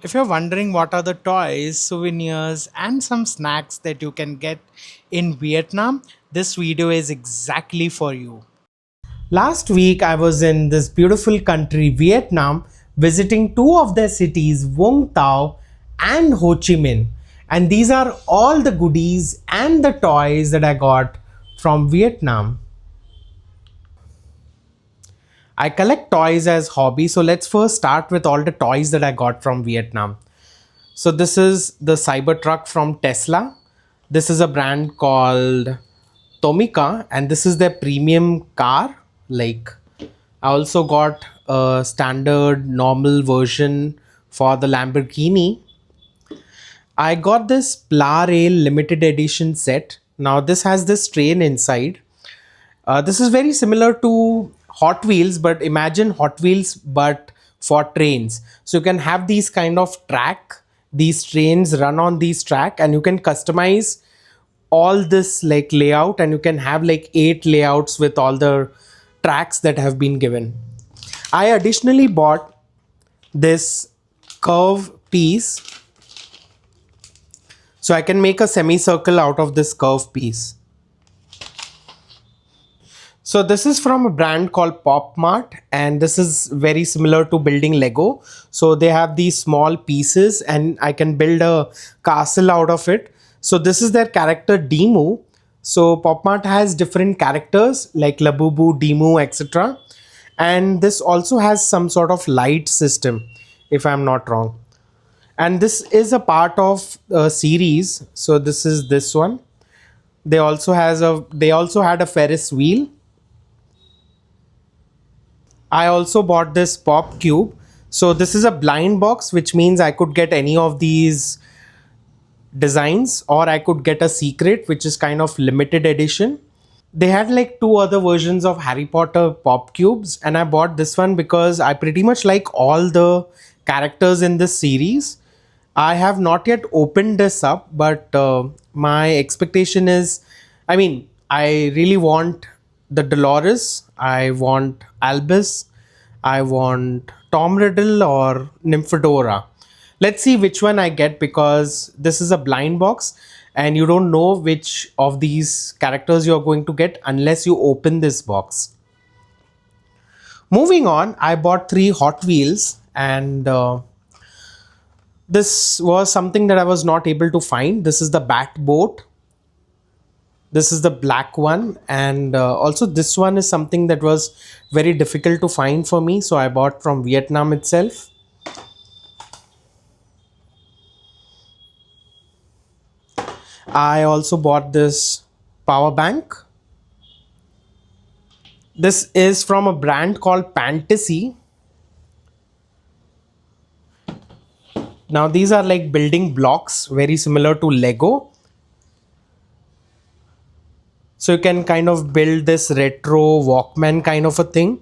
If you're wondering what are the toys, souvenirs, and some snacks that you can get in Vietnam, this video is exactly for you. Last week, I was in this beautiful country, Vietnam, visiting two of their cities, Vung Tau and Ho Chi Minh. And these are all the goodies and the toys that I got from Vietnam. I collect toys as hobby, so let's first start with all the toys that I got from Vietnam. So this is the Cybertruck from Tesla. This is a brand called Tomica, and this is their premium car. Like, I also got a standard normal version for the Lamborghini. I got this Plarail limited edition set. Now this has this train inside. This is very similar to Hot Wheels, but imagine Hot Wheels but for trains. So you can have these kind of track, these trains run on these track, and you can customize all this like layout, and you can have like 8 layouts with all the tracks that have been given. I additionally bought this curve piece, so I can make a semicircle out of this curve piece. So this is from a brand called Pop Mart, and this is very similar to building Lego. So they have these small pieces and I can build a castle out of it. So this is their character Dimoo. So Pop Mart has different characters like Labubu, Dimoo, etc. And this also has some sort of light system, if I'm not wrong. And this is a part of a series. So this is this one. They also had a Ferris wheel. I also bought this pop cube. So this is a blind box, which means I could get any of these designs, or I could get a secret, which is kind of limited edition. They had like two other versions of Harry Potter pop cubes, and I bought this one because I pretty much like all the characters in this series. I have not yet opened this up, but my expectation is, I mean, I really want the Dolores, I want Albus, I want Tom Riddle or Nymphadora. Let's see which one I get, because this is a blind box and you don't know which of these characters you're going to get unless you open this box. Moving on, I bought 3 Hot Wheels, and this was something that I was not able to find. This is the Bat Boat. This is the black one, and also this one is something that was very difficult to find for me, so I bought from Vietnam itself. I also bought this power bank. This is from a brand called Pantasy. Now these are like building blocks, very similar to Lego. So you can kind of build this retro Walkman kind of a thing,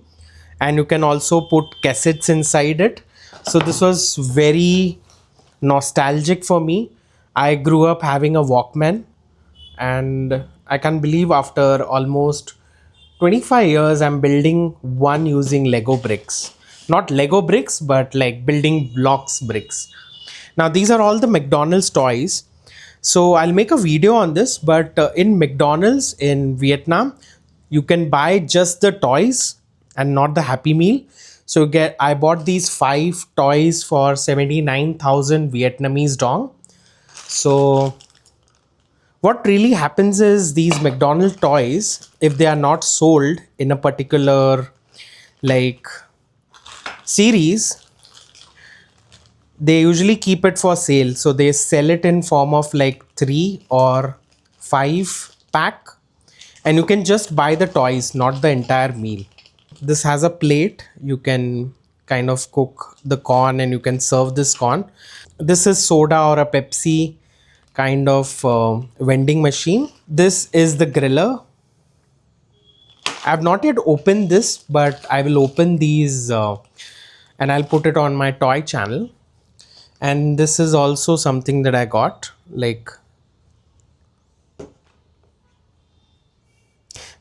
and you can also put cassettes inside it. So this was very nostalgic for me. I grew up having a Walkman, and I can't believe after almost 25 years I'm building one using Lego bricks. Not Lego bricks, but like building blocks bricks. Now these are all the McDonald's toys. So I'll make a video on this, but in McDonald's in Vietnam, you can buy just the toys and not the Happy Meal. So I bought these 5 toys for 79,000 Vietnamese dong. So what really happens is these McDonald's toys, if they are not sold in a particular like series, they usually keep it for sale. So they sell it in form of like 3 or 5 pack, and you can just buy the toys, not the entire meal. This has a plate. You can kind of cook the corn and you can serve this corn. This is soda or a Pepsi kind of vending machine. This is the griller. I have not yet opened this, but I will open these and I'll put it on my toy channel. And this is also something that I got, like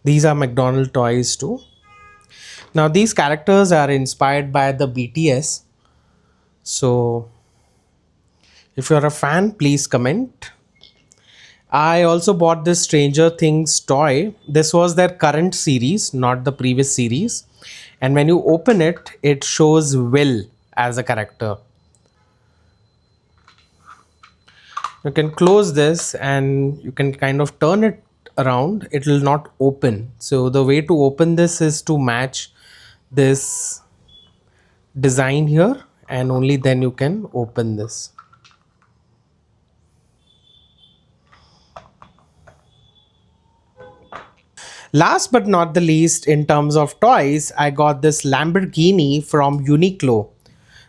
these are McDonald toys too. Now these characters are inspired by the BTS. So If you're a fan, please comment. I also bought this Stranger Things toy. This was their current series, not the previous series. And when you open it, it shows Will as a character. You can close this and you can kind of turn it around. It will not open. So the way to open this is to match this design here, and only then you can open this. Last but not the least, in terms of toys, I got this Lamborghini from Uniqlo.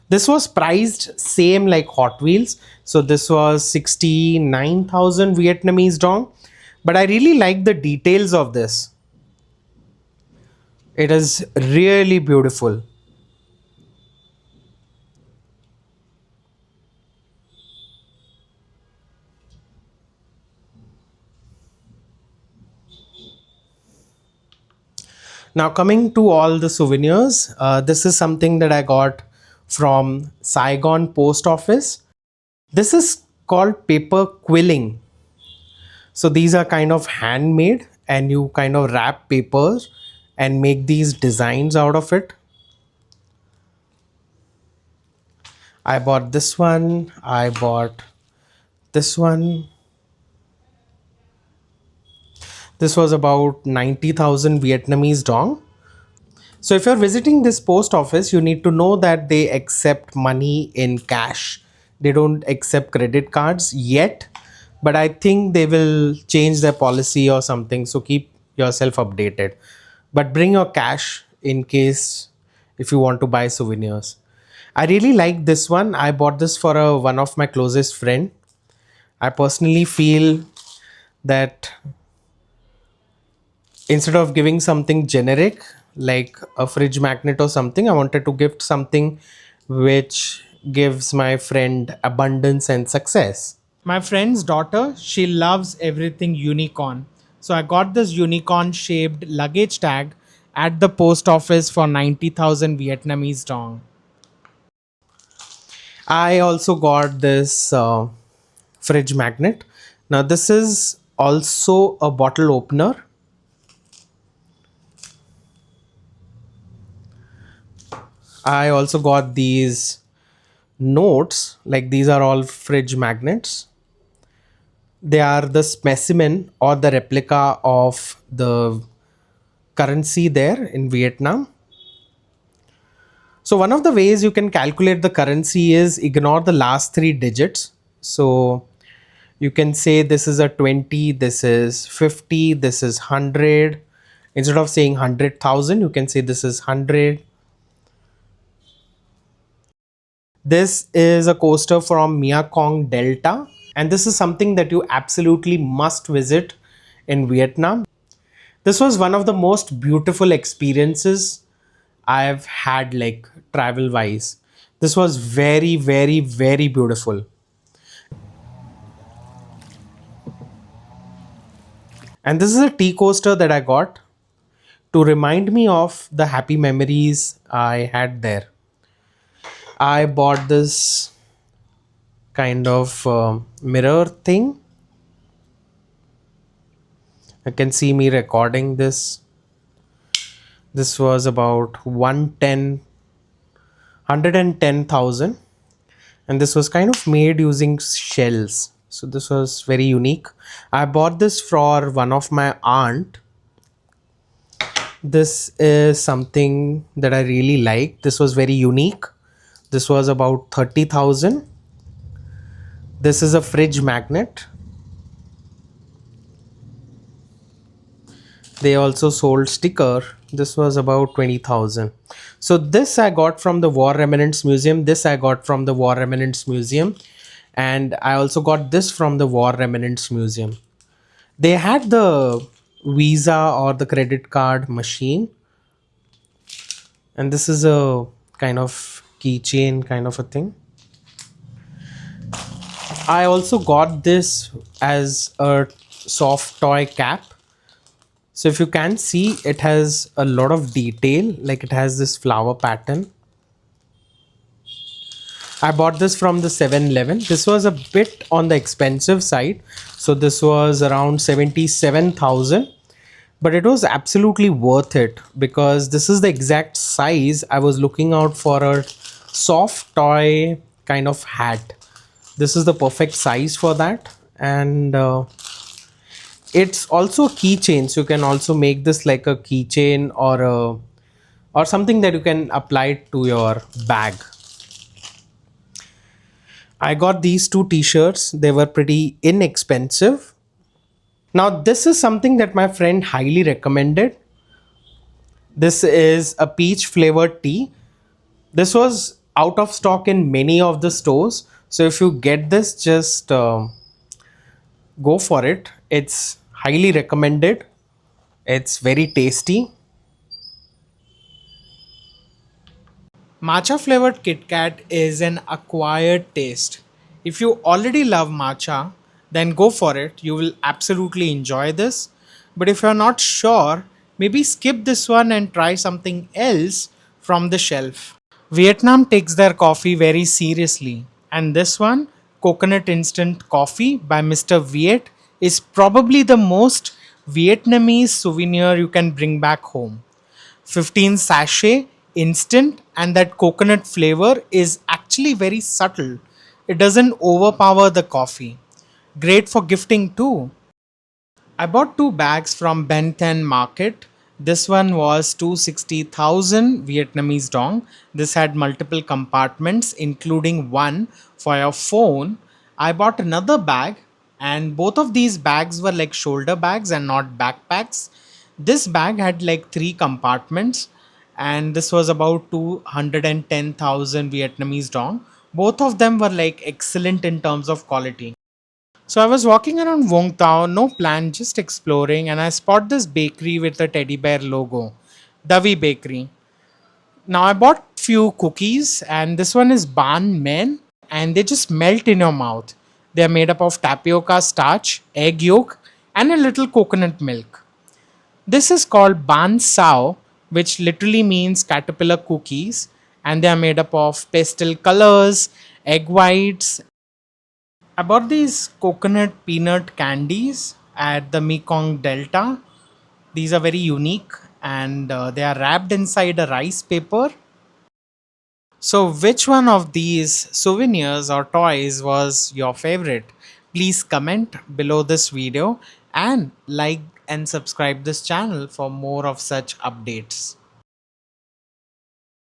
This was priced same like Hot Wheels. So this was 69,000 Vietnamese dong. But I really like the details of this. It is really beautiful. Now coming to all the souvenirs, this is something that I got from Saigon Post Office. This is called paper quilling. So these are kind of handmade and you kind of wrap papers and make these designs out of it. I bought this one. I bought this one. This was about 90,000 Vietnamese dong. So if you're visiting this post office, you need to know that they accept money in cash. They don't accept credit cards yet, but I think they will change their policy or something. So keep yourself updated. But bring your cash in case if you want to buy souvenirs. I really like this one. I bought this for one of my closest friend. I personally feel that instead of giving something generic like a fridge magnet or something, I wanted to gift something which gives my friend abundance and success. My friend's daughter, she loves everything unicorn. So I got this unicorn shaped luggage tag at the post office for 90,000 Vietnamese dong. I also got this fridge magnet. Now this is also a bottle opener. I also got these notes, like these are all fridge magnets. They are the specimen or the replica of the currency there in Vietnam. So one of the ways you can calculate the currency is ignore the last three digits. So you can say this is a 20, this is 50, this is 100. Instead of saying 100,000, you can say this is 100. This is a coaster from Mekong Delta, and this is something that you absolutely must visit in Vietnam. This was one of the most beautiful experiences I've had, like travel wise. This was very, very, very beautiful. And this is a tea coaster that I got to remind me of the happy memories I had there. I bought this kind of mirror thing. You can see me recording this. This was about 110,000, and this was kind of made using shells. So this was very unique. I bought this for one of my aunt. This is something that I really like. This was very unique. This was about 30,000. This is a fridge magnet. They also sold sticker. This was about 20,000. So this I got from the War Remnants Museum. This I got from the War Remnants Museum. And I also got this from the War Remnants Museum. They had the Visa or the credit card machine. And this is a kind of keychain kind of a thing. I also got this as a soft toy cap. So if you can see, it has a lot of detail, like it has this flower pattern. I bought this from the 7-Eleven. This was a bit on the expensive side. So this was around 77,000. But it was absolutely worth it because this is the exact size I was looking out for a soft toy kind of hat. This is the perfect size for that. And it's also a keychain. So you can also make this like a keychain or something that you can apply to your bag. I got these two t-shirts. They were pretty inexpensive. Now this is something that my friend highly recommended. This is a peach flavored tea. This was out of stock in many of the stores. So if you get this, just go for it. It's highly recommended. It's very tasty. Matcha flavored KitKat is an acquired taste. If you already love matcha, then go for it. You will absolutely enjoy this. But if you're not sure, maybe skip this one and try something else from the shelf. Vietnam takes their coffee very seriously, and this one, Coconut Instant Coffee by Mr. Viet, is probably the most Vietnamese souvenir you can bring back home. 15 sachet, instant, and that coconut flavor is actually very subtle. It doesn't overpower the coffee. Great for gifting too. I bought two bags from Ben Thanh Market. This one was 260,000 Vietnamese dong. This had multiple compartments, including one for your phone. I bought another bag, and both of these bags were like shoulder bags and not backpacks. This bag had like three compartments, and this was about 210,000 Vietnamese dong. Both of them were like excellent in terms of quality. So I was walking around Vung Tao, no plan, just exploring, and I spot this bakery with a teddy bear logo, Davi Bakery. Now I bought few cookies, and this one is Banh Men, and they just melt in your mouth. They are made up of tapioca starch, egg yolk, and a little coconut milk. This is called Ban Sao, which literally means caterpillar cookies, and they are made up of pastel colors, egg whites. I bought these coconut peanut candies at the Mekong Delta. These are very unique, and they are wrapped inside a rice paper. So, which one of these souvenirs or toys was your favorite? Please comment below this video and like and subscribe this channel for more of such updates.